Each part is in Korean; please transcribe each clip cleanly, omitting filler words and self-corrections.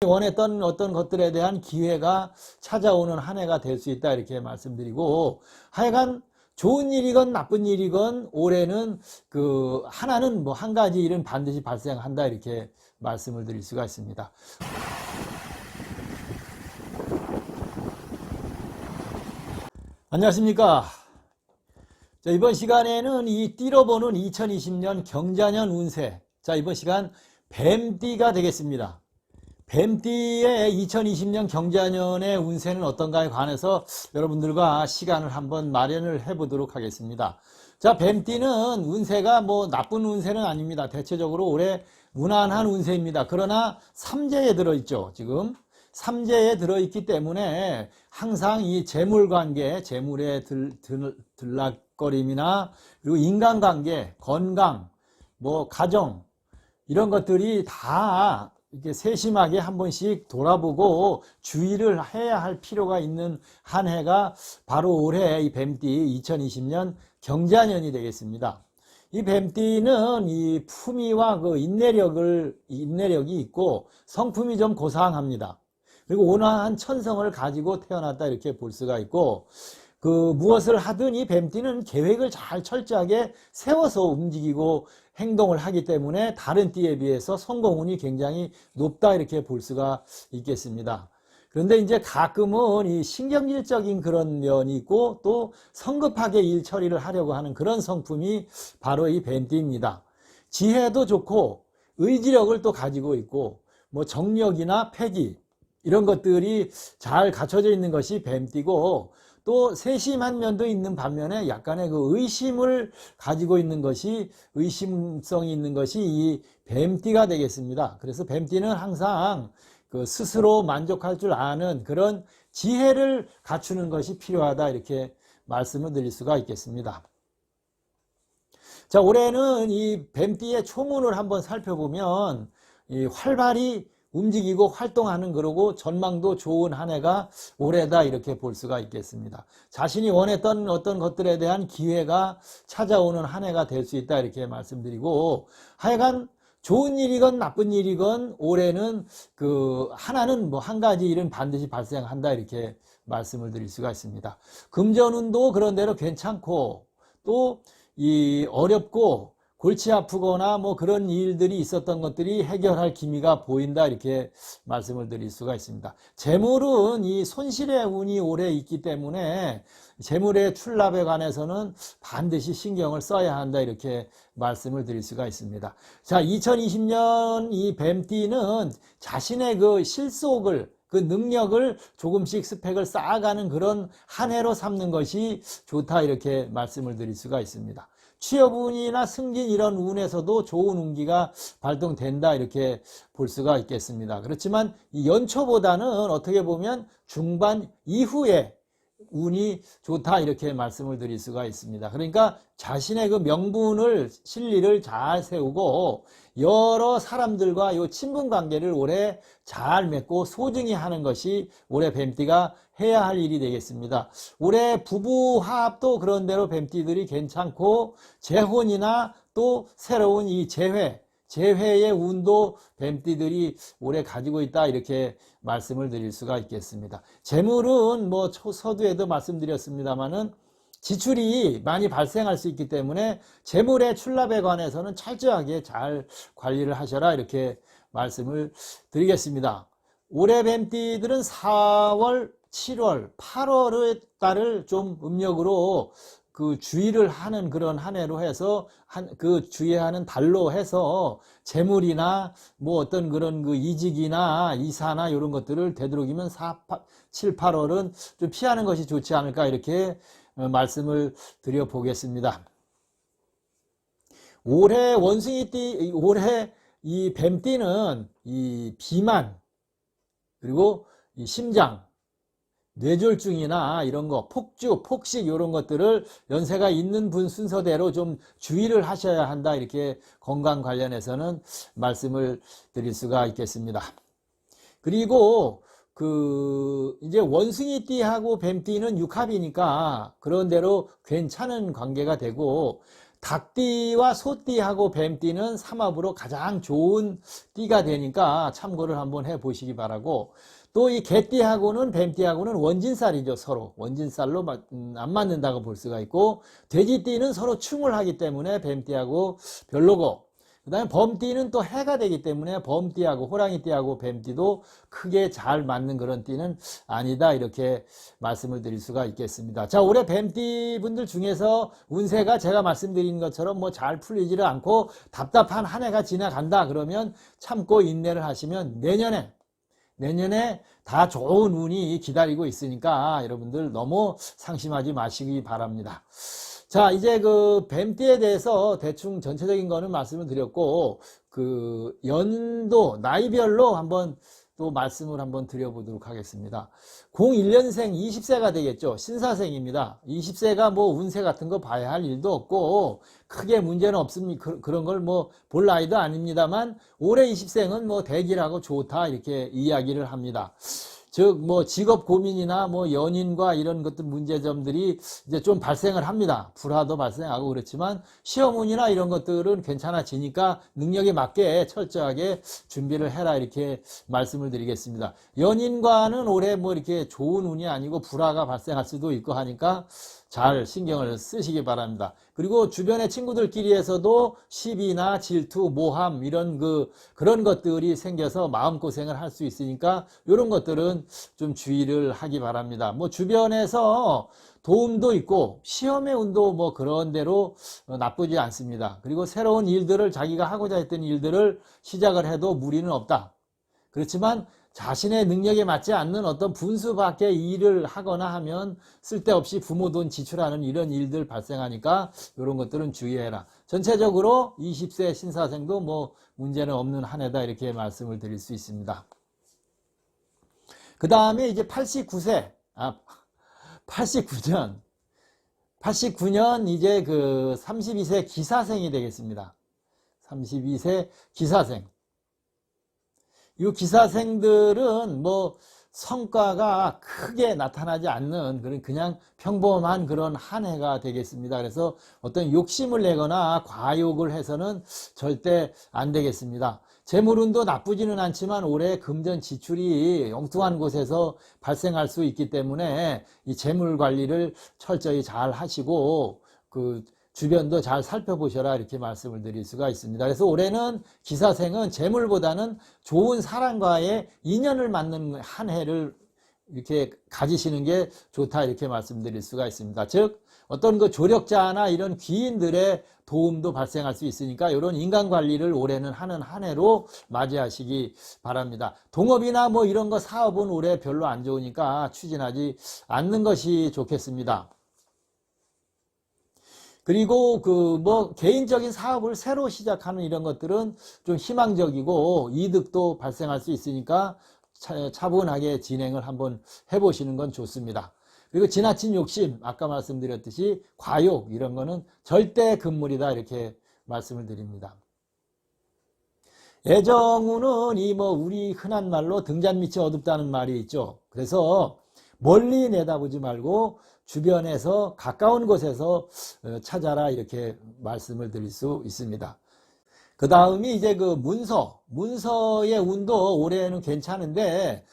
원했던 어떤 것들에 대한 기회가 찾아오는 한 해가 될 수 있다 이렇게 말씀드리고, 하여간 좋은 일이건 나쁜 일이건 올해는 하나는 뭐 한 가지 일은 반드시 발생한다 이렇게 말씀을 드릴 수가 있습니다. 안녕하십니까. 자, 이번 시간에는 이 띠로 보는 2020년 경자년 운세, 자, 이번 시간 뱀띠가 되겠습니다. 뱀띠의 2020년 경자년의 운세는 어떤가에 관해서 여러분들과 시간을 한번 마련을 해보도록 하겠습니다. 자, 뱀띠는 운세가 뭐 나쁜 운세는 아닙니다. 대체적으로 올해 무난한 운세입니다. 그러나 삼재에 들어있죠. 지금 삼재에 들어있기 때문에 항상 이 재물관계, 재물의 들락거림이나 그리고 인간관계, 건강, 뭐 가정 이런 것들이 다 이렇게 세심하게 한 번씩 돌아보고 주의를 해야 할 필요가 있는 한 해가 바로 올해 이 뱀띠 2020년 경자년이 되겠습니다. 이 뱀띠는 이 품위와 인내력이 있고 성품이 좀 고상합니다. 그리고 온화한 천성을 가지고 태어났다 이렇게 볼 수가 있고, 무엇을 하든 이 뱀띠는 계획을 잘 철저하게 세워서 움직이고 행동을 하기 때문에 다른 띠에 비해서 성공운이 굉장히 높다 이렇게 볼 수가 있겠습니다. 그런데 이제 가끔은 이 신경질적인 그런 면이 있고 또 성급하게 일 처리를 하려고 하는 그런 성품이 바로 이 뱀띠입니다. 지혜도 좋고 의지력을 또 가지고 있고 뭐 정력이나 패기 이런 것들이 잘 갖춰져 있는 것이 뱀띠고, 또 세심한 면도 있는 반면에 약간의 의심을 가지고 있는 것이, 의심성이 있는 것이 이 뱀띠가 되겠습니다. 그래서 뱀띠는 항상 스스로 만족할 줄 아는 그런 지혜를 갖추는 것이 필요하다 이렇게 말씀을 드릴 수가 있겠습니다. 자, 올해는 이 뱀띠의 초문을 한번 살펴보면 이 활발히 움직이고 활동하는, 그러고 전망도 좋은 한 해가 올해다 이렇게 볼 수가 있겠습니다. 자신이 원했던 어떤 것들에 대한 기회가 찾아오는 한 해가 될 수 있다 이렇게 말씀드리고, 하여간 좋은 일이건 나쁜 일이건 올해는 하나는 뭐 한 가지 일은 반드시 발생한다 이렇게 말씀을 드릴 수가 있습니다. 금전운도 그런대로 괜찮고, 또 이 어렵고 골치 아프거나 뭐 그런 일들이 있었던 것들이 해결할 기미가 보인다 이렇게 말씀을 드릴 수가 있습니다. 재물은 이 손실의 운이 올해 있기 때문에 재물의 출납에 관해서는 반드시 신경을 써야 한다 이렇게 말씀을 드릴 수가 있습니다. 자, 2020년 이 뱀띠는 자신의 실속을, 능력을 조금씩 스펙을 쌓아가는 그런 한 해로 삼는 것이 좋다 이렇게 말씀을 드릴 수가 있습니다. 취업운이나 승진 이런 운에서도 좋은 운기가 발동된다 이렇게 볼 수가 있겠습니다. 그렇지만 이 연초보다는 어떻게 보면 중반 이후에 운이 좋다 이렇게 말씀을 드릴 수가 있습니다. 그러니까 자신의 명분을, 실리를 잘 세우고 여러 사람들과 친분 관계를 올해 잘 맺고 소중히 하는 것이 올해 뱀띠가 해야 할 일이 되겠습니다. 올해 부부 화합도 그런대로 뱀띠들이 괜찮고, 재혼이나 또 새로운 이 재회의 운도 뱀띠들이 올해 가지고 있다 이렇게 말씀을 드릴 수가 있겠습니다. 재물은 뭐 서두에도 말씀드렸습니다마는 지출이 많이 발생할 수 있기 때문에 재물의 출납에 관해서는 철저하게 잘 관리를 하셔라 이렇게 말씀을 드리겠습니다. 올해 뱀띠들은 4월, 7월, 8월의 달을 좀 음력으로 주의를 하는 그런 한 해로 해서 주의하는 달로 해서 재물이나 뭐 어떤 그런 이직이나 이사나 이런 것들을 되도록이면 7, 8월은 좀 피하는 것이 좋지 않을까 이렇게 말씀을 드려 보겠습니다. 올해 원숭이띠, 올해 이 뱀띠는 이 비만, 그리고 이 심장, 뇌졸중이나 이런 거, 폭주, 폭식 이런 것들을 연세가 있는 분 순서대로 좀 주의를 하셔야 한다 이렇게 건강 관련해서는 말씀을 드릴 수가 있겠습니다. 그리고 이제 원숭이띠하고 뱀띠는 육합이니까 그런 대로 괜찮은 관계가 되고, 닭띠와 소띠하고 뱀띠는 삼합으로 가장 좋은 띠가 되니까 참고를 한번 해 보시기 바라고, 또 이 개띠하고는 뱀띠하고는 원진살이죠. 서로 원진살로 안 맞는다고 볼 수가 있고, 돼지띠는 서로 충을 하기 때문에 뱀띠하고 별로고, 그 다음에 범띠는 또 해가 되기 때문에 범띠하고 호랑이띠하고 뱀띠도 크게 잘 맞는 그런 띠는 아니다, 이렇게 말씀을 드릴 수가 있겠습니다. 자, 올해 뱀띠 분들 중에서 운세가 제가 말씀드린 것처럼 뭐 잘 풀리지를 않고 답답한 한 해가 지나간다 그러면 참고 인내를 하시면 내년에 다 좋은 운이 기다리고 있으니까 여러분들 너무 상심하지 마시기 바랍니다. 자, 이제 그 뱀띠에 대해서 대충 전체적인 거는 말씀을 드렸고, 그 연도 나이별로 한번 또 말씀을 한번 드려보도록 하겠습니다. 01년생 20세가 되겠죠. 신사생입니다. 20세가 뭐 운세 같은 거 봐야 할 일도 없고 크게 문제는 없습니다. 그런 걸 뭐 볼 나이도 아닙니다만, 올해 20생은 뭐 대기라고 좋다, 이렇게 이야기를 합니다. 즉 뭐 직업 고민이나 뭐 연인과 이런 것들 문제점들이 이제 좀 발생을 합니다. 불화도 발생하고 그렇지만 시험운이나 이런 것들은 괜찮아지니까 능력에 맞게 철저하게 준비를 해라, 이렇게 말씀을 드리겠습니다. 연인과는 올해 뭐 이렇게 좋은 운이 아니고 불화가 발생할 수도 있고 하니까 잘 신경을 쓰시기 바랍니다. 그리고 주변의 친구들끼리에서도 시비나 질투, 모함 이런 그런 것들이 생겨서 마음고생을 할 수 있으니까 이런 것들은 좀 주의를 하기 바랍니다. 뭐 주변에서 도움도 있고 시험의 운도 뭐 그런 대로 나쁘지 않습니다. 그리고 새로운 일들을 자기가 하고자 했던 일들을 시작을 해도 무리는 없다. 그렇지만 자신의 능력에 맞지 않는 어떤 분수 밖의 일을 하거나 하면 쓸데없이 부모 돈 지출하는 이런 일들 발생하니까 이런 것들은 주의해라. 전체적으로 20세 신사생도 뭐 문제는 없는 한 해다, 이렇게 말씀을 드릴 수 있습니다. 그 다음에 이제 89년 이제 그 32세 기사생이 되겠습니다. 32세 기사생. 이 기사생들은 뭐 성과가 크게 나타나지 않는 그냥 평범한 그런 한 해가 되겠습니다. 그래서 어떤 욕심을 내거나 과욕을 해서는 절대 안 되겠습니다. 재물운도 나쁘지는 않지만 올해 금전 지출이 엉뚱한 곳에서 발생할 수 있기 때문에 이 재물 관리를 철저히 잘 하시고 주변도 잘 살펴보셔라, 이렇게 말씀을 드릴 수가 있습니다. 그래서 올해는 기사생은 재물보다는 좋은 사람과의 인연을 맺는 한 해를 이렇게 가지시는 게 좋다, 이렇게 말씀드릴 수가 있습니다. 즉 어떤 조력자나 이런 귀인들의 도움도 발생할 수 있으니까 이런 인간관리를 올해는 하는 한 해로 맞이하시기 바랍니다. 동업이나 뭐 이런 거 사업은 올해 별로 안 좋으니까 추진하지 않는 것이 좋겠습니다. 그리고 개인적인 사업을 새로 시작하는 이런 것들은 좀 희망적이고 이득도 발생할 수 있으니까 차분하게 진행을 한번 해보시는 건 좋습니다. 그리고 지나친 욕심, 아까 말씀드렸듯이 과욕 이런 거는 절대 금물이다, 이렇게 말씀을 드립니다. 애정운은 우리 흔한 말로 등잔 밑이 어둡다는 말이 있죠. 그래서 멀리 내다보지 말고 주변에서 가까운 곳에서 찾아라, 이렇게 말씀을 드릴 수 있습니다. 그 다음이 이제 문서의 운도 올해는 괜찮은데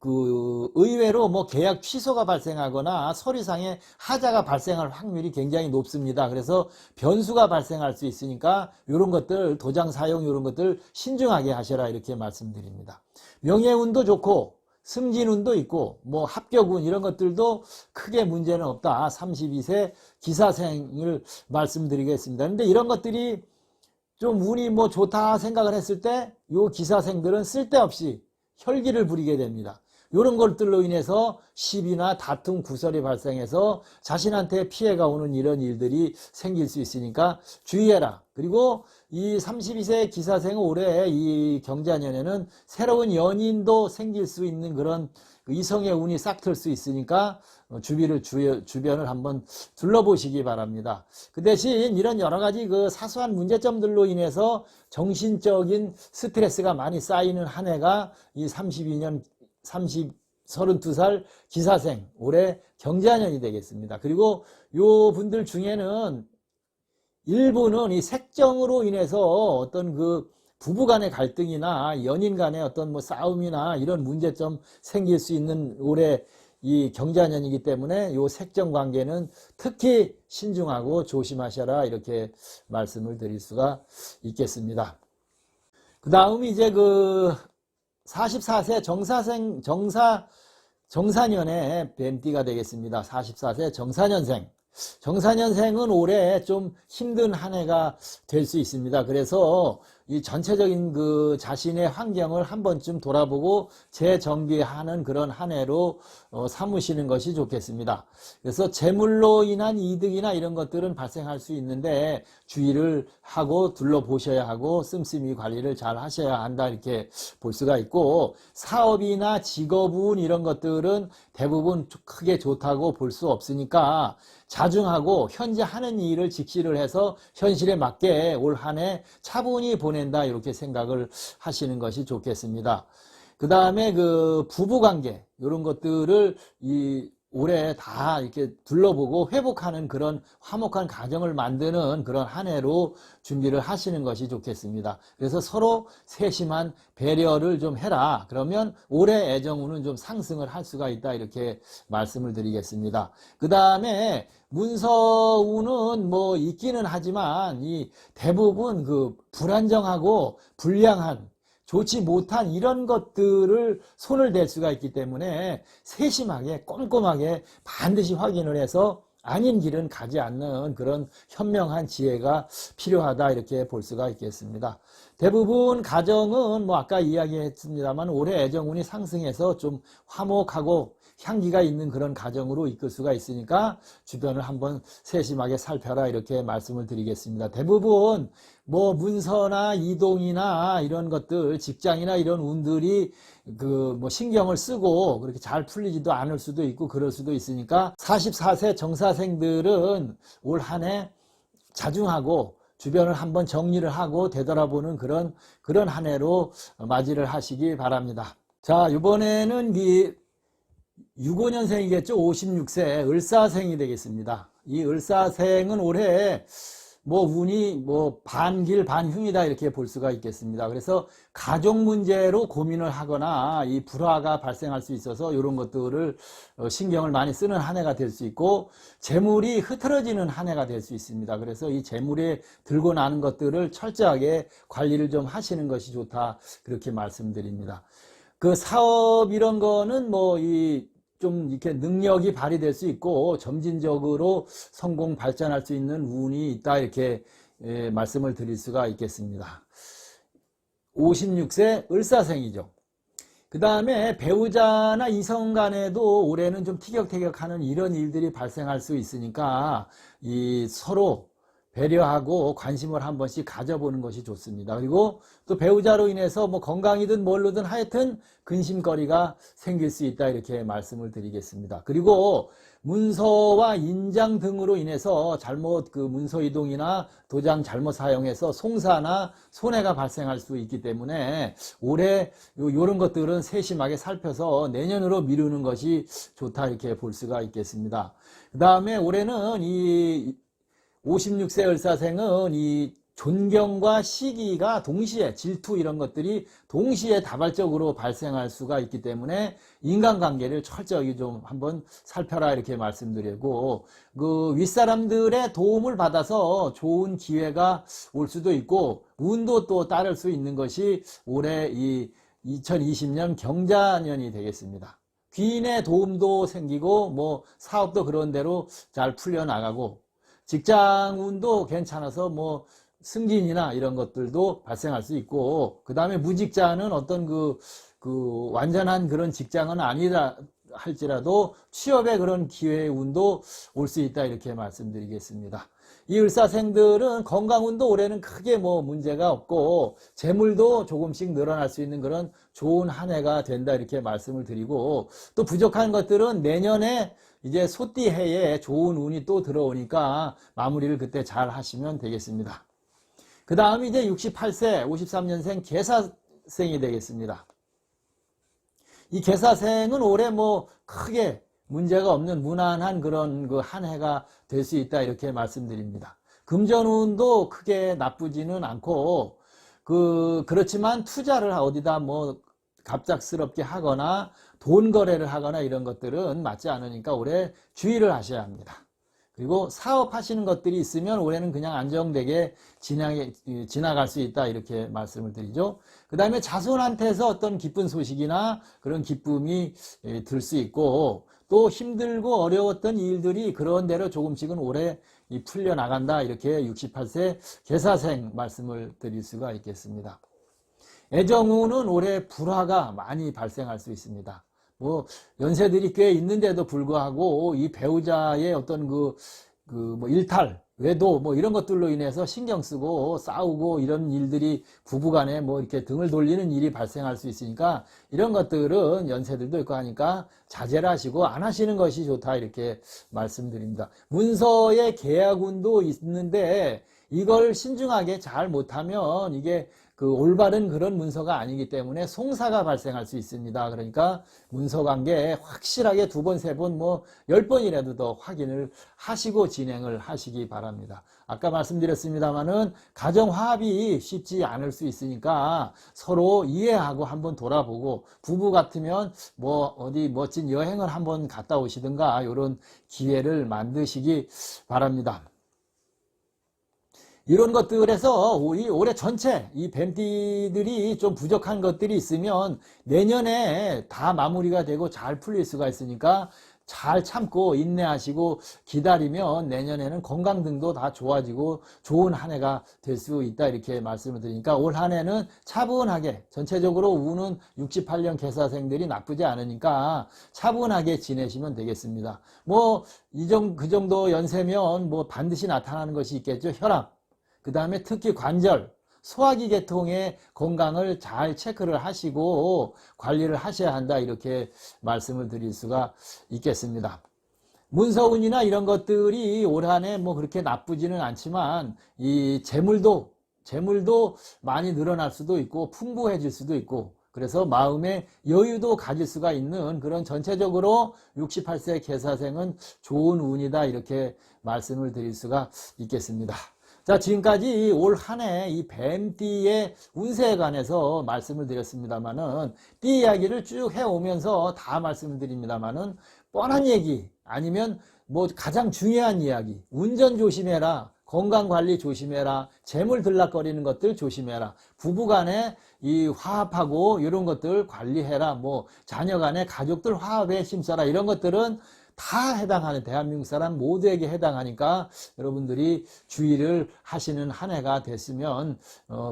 의외로 계약 취소가 발생하거나 서류상에 하자가 발생할 확률이 굉장히 높습니다. 그래서 변수가 발생할 수 있으니까 이런 것들, 도장 사용 이런 것들 신중하게 하셔라, 이렇게 말씀드립니다. 명예운도 좋고 승진운도 있고 합격운 이런 것들도 크게 문제는 없다. 32세 기사생을 말씀드리겠습니다. 그런데 이런 것들이 좀 운이 좋다 생각을 했을 때 이 기사생들은 쓸데없이 혈기를 부리게 됩니다. 이런 것들로 인해서 시비나 다툼, 구설이 발생해서 자신한테 피해가 오는 이런 일들이 생길 수 있으니까 주의해라. 그리고 이 32세 기사생은 올해 이 경자년에는 새로운 연인도 생길 수 있는 그런 이성의 운이 싹 틀 수 있으니까 주변을 한번 둘러보시기 바랍니다. 그 대신 이런 여러 가지 사소한 문제점들로 인해서 정신적인 스트레스가 많이 쌓이는 한 해가 이 32살 기사생 올해 경자년이 되겠습니다. 그리고 요 분들 중에는 일부는 이 색정으로 인해서 어떤 그 부부 간의 갈등이나 연인 간의 어떤 뭐 싸움이나 이런 문제점 생길 수 있는 올해 이 경자년이기 때문에 요 색정 관계는 특히 신중하고 조심하셔라 이렇게 말씀을 드릴 수가 있겠습니다. 그 다음 이제 그 44세 정사년의 뱀띠가 되겠습니다. 44세 정사년생. 정사년생은 올해 좀 힘든 한 해가 될 수 있습니다. 그래서 이 전체적인 그 자신의 환경을 한 번쯤 돌아보고 재정비하는 그런 한 해로 삼으시는 것이 좋겠습니다. 그래서 재물로 인한 이득이나 이런 것들은 발생할 수 있는데 주의를 하고 둘러보셔야 하고 씀씀이 관리를 잘 하셔야 한다 이렇게 볼 수가 있고, 사업이나 직업운 이런 것들은 대부분 크게 좋다고 볼 수 없으니까 자중하고 현재 하는 일을 직시를 해서 현실에 맞게 올 한 해 차분히 보낸다 이렇게 생각을 하시는 것이 좋겠습니다. 그 다음에 그 부부관계 이런 것들을 올해 다 이렇게 둘러보고 회복하는 그런 화목한 가정을 만드는 그런 한 해로 준비를 하시는 것이 좋겠습니다. 그래서 서로 세심한 배려를 좀 해라. 그러면 올해 애정운은 좀 상승을 할 수가 있다 이렇게 말씀을 드리겠습니다. 그 다음에 문서운은 뭐 있기는 하지만 이 대부분 그 불안정하고 불량한 좋지 못한 이런 것들을 손을 댈 수가 있기 때문에 세심하게 꼼꼼하게 반드시 확인을 해서 아닌 길은 가지 않는 그런 현명한 지혜가 필요하다 이렇게 볼 수가 있겠습니다. 대부분 가정은 뭐 아까 이야기했습니다만 올해 애정운이 상승해서 좀 화목하고 향기가 있는 그런 가정으로 이끌 수가 있으니까 주변을 한번 세심하게 살펴라 이렇게 말씀을 드리겠습니다. 대부분 뭐 문서나 이동이나 이런 것들, 직장이나 이런 운들이 그 뭐 신경을 쓰고 그렇게 잘 풀리지도 않을 수도 있고 그럴 수도 있으니까 44세 정사생들은 올 한 해 자중하고 주변을 한번 정리를 하고 되돌아보는 그런 한 해로 맞이를 하시기 바랍니다. 자, 이번에는 65년생이겠죠. 56세 을사생이 되겠습니다. 이 을사생은 올해 뭐 운이 뭐 반길 반흉이다 이렇게 볼 수가 있겠습니다. 그래서 가족 문제로 고민을 하거나 이 불화가 발생할 수 있어서 이런 것들을 신경을 많이 쓰는 한 해가 될 수 있고, 재물이 흐트러지는 한 해가 될 수 있습니다. 그래서 이 재물에 들고 나는 것들을 철저하게 관리를 좀 하시는 것이 좋다 그렇게 말씀드립니다. 그 사업 이런 거는 뭐 좀 이렇게 능력이 발휘될 수 있고 점진적으로 성공 발전할 수 있는 운이 있다 이렇게 말씀을 드릴 수가 있겠습니다. 56세 을사생이죠. 그 다음에 배우자나 이성 간에도 올해는 좀 티격태격하는 이런 일들이 발생할 수 있으니까 서로 배려하고 관심을 한 번씩 가져보는 것이 좋습니다. 그리고 또 배우자로 인해서 뭐 건강이든 뭘로든 하여튼 근심거리가 생길 수 있다 이렇게 말씀을 드리겠습니다. 그리고 문서와 인장 등으로 인해서 잘못 그 문서 이동이나 도장 잘못 사용해서 송사나 손해가 발생할 수 있기 때문에 올해 이런 것들은 세심하게 살펴서 내년으로 미루는 것이 좋다 이렇게 볼 수가 있겠습니다. 그 다음에 올해는 56세 을사생은 이 존경과 시기가 동시에 질투 이런 것들이 동시에 다발적으로 발생할 수가 있기 때문에 인간관계를 철저히 좀 한번 살펴라 이렇게 말씀드리고, 그 윗사람들의 도움을 받아서 좋은 기회가 올 수도 있고 운도 또 따를 수 있는 것이 올해 2020년 경자년이 되겠습니다. 귀인의 도움도 생기고 뭐 사업도 그런 대로 잘 풀려나가고 직장 운도 괜찮아서 뭐 승진이나 이런 것들도 발생할 수 있고, 그 다음에 무직자는 어떤 그 완전한 그런 직장은 아니라 할지라도 취업의 그런 기회의 운도 올 수 있다 이렇게 말씀드리겠습니다. 이 을사생들은 건강운도 올해는 크게 뭐 문제가 없고 재물도 조금씩 늘어날 수 있는 그런 좋은 한 해가 된다 이렇게 말씀을 드리고, 또 부족한 것들은 내년에 이제 소띠해에 좋은 운이 또 들어오니까 마무리를 그때 잘 하시면 되겠습니다. 그 다음 이제 68세 53년생 계사생이 되겠습니다. 이 계사생은 올해 뭐 크게 문제가 없는 무난한 그런 그 한 해가 될 수 있다 이렇게 말씀드립니다. 금전운도 크게 나쁘지는 않고, 그렇지만 투자를 어디다 뭐 갑작스럽게 하거나 돈 거래를 하거나 이런 것들은 맞지 않으니까 올해 주의를 하셔야 합니다. 그리고 사업하시는 것들이 있으면 올해는 그냥 안정되게 지나갈 수 있다, 이렇게 말씀을 드리죠. 그 다음에 자손한테서 어떤 기쁜 소식이나 그런 기쁨이 들 수 있고, 또 힘들고 어려웠던 일들이 그런 대로 조금씩은 올해 풀려나간다, 이렇게 68세 계사생 말씀을 드릴 수가 있겠습니다. 애정운은 올해 불화가 많이 발생할 수 있습니다. 뭐 연세들이 꽤 있는데도 불구하고 이 배우자의 어떤 뭐 일탈, 외도 뭐 이런 것들로 인해서 신경 쓰고 싸우고 이런 일들이 부부간에 뭐 이렇게 등을 돌리는 일이 발생할 수 있으니까 이런 것들은 연세들도 있고 하니까 자제를 하시고 안 하시는 것이 좋다, 이렇게 말씀드립니다. 문서의 계약운도 있는데 이걸 신중하게 잘 못하면 이게 올바른 그런 문서가 아니기 때문에 송사가 발생할 수 있습니다. 그러니까 문서 관계 확실하게 2번, 3번, 뭐 10번이라도 더 확인을 하시고 진행을 하시기 바랍니다. 아까 말씀드렸습니다마는 가정 화합이 쉽지 않을 수 있으니까 서로 이해하고 한번 돌아보고, 부부 같으면 뭐 어디 멋진 여행을 한번 갔다 오시든가 이런 기회를 만드시기 바랍니다. 이런 것들에서 우리 올해 전체 이 뱀띠들이 좀 부족한 것들이 있으면 내년에 다 마무리가 되고 잘 풀릴 수가 있으니까 잘 참고 인내하시고 기다리면 내년에는 건강 등도 다 좋아지고 좋은 한 해가 될 수 있다, 이렇게 말씀을 드리니까 올 한 해는 차분하게, 전체적으로 운은 68년 계사생들이 나쁘지 않으니까 차분하게 지내시면 되겠습니다. 뭐 그 정도 연세면 뭐 반드시 나타나는 것이 있겠죠. 혈압, 그 다음에 특히 관절, 소화기 계통의 건강을 잘 체크를 하시고 관리를 하셔야 한다, 이렇게 말씀을 드릴 수가 있겠습니다. 문서운이나 이런 것들이 올 한 해 뭐 그렇게 나쁘지는 않지만 이 재물도 많이 늘어날 수도 있고 풍부해질 수도 있고, 그래서 마음의 여유도 가질 수가 있는 그런 전체적으로 68세 계사생은 좋은 운이다, 이렇게 말씀을 드릴 수가 있겠습니다. 자, 지금까지 올 한 해 이 뱀띠의 운세에 관해서 말씀을 드렸습니다만은, 띠 이야기를 쭉 해오면서 다 말씀을 드립니다만은, 뻔한 얘기 아니면 뭐 가장 중요한 이야기, 운전 조심해라, 건강관리 조심해라, 재물 들락거리는 것들 조심해라, 부부간에 이 화합하고 이런 것들 관리해라, 뭐 자녀간에 가족들 화합에 힘써라, 이런 것들은 다 해당하는, 대한민국 사람 모두에게 해당하니까 여러분들이 주의를 하시는 한 해가 됐으면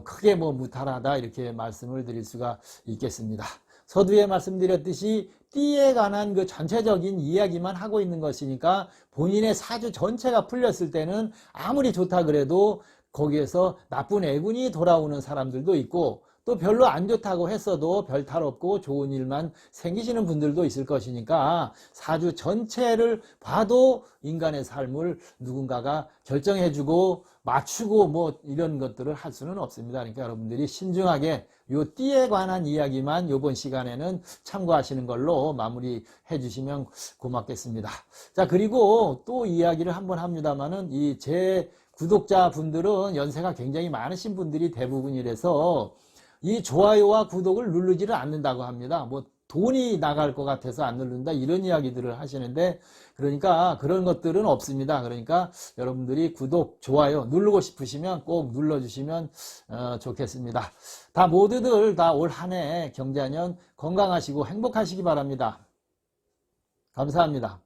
크게 뭐 무탈하다, 이렇게 말씀을 드릴 수가 있겠습니다. 서두에 말씀드렸듯이 띠에 관한 그 전체적인 이야기만 하고 있는 것이니까 본인의 사주 전체가 풀렸을 때는 아무리 좋다 그래도 거기에서 나쁜 애군이 돌아오는 사람들도 있고, 또 별로 안 좋다고 했어도 별 탈 없고 좋은 일만 생기시는 분들도 있을 것이니까 사주 전체를 봐도 인간의 삶을 누군가가 결정해주고 맞추고 뭐 이런 것들을 할 수는 없습니다. 그러니까 여러분들이 신중하게 요 띠에 관한 이야기만 이번 시간에는 참고하시는 걸로 마무리해 주시면 고맙겠습니다. 자, 그리고 또 이야기를 한번 합니다만은 이 제 구독자분들은 연세가 굉장히 많으신 분들이 대부분이라서 이 좋아요와 구독을 누르지를 않는다고 합니다. 뭐 돈이 나갈 것 같아서 안 누른다, 이런 이야기들을 하시는데, 그러니까 그런 것들은 없습니다. 그러니까 여러분들이 구독, 좋아요 누르고 싶으시면 꼭 눌러주시면 좋겠습니다. 다 모두들 다 올 한 해 경자년 건강하시고 행복하시기 바랍니다. 감사합니다.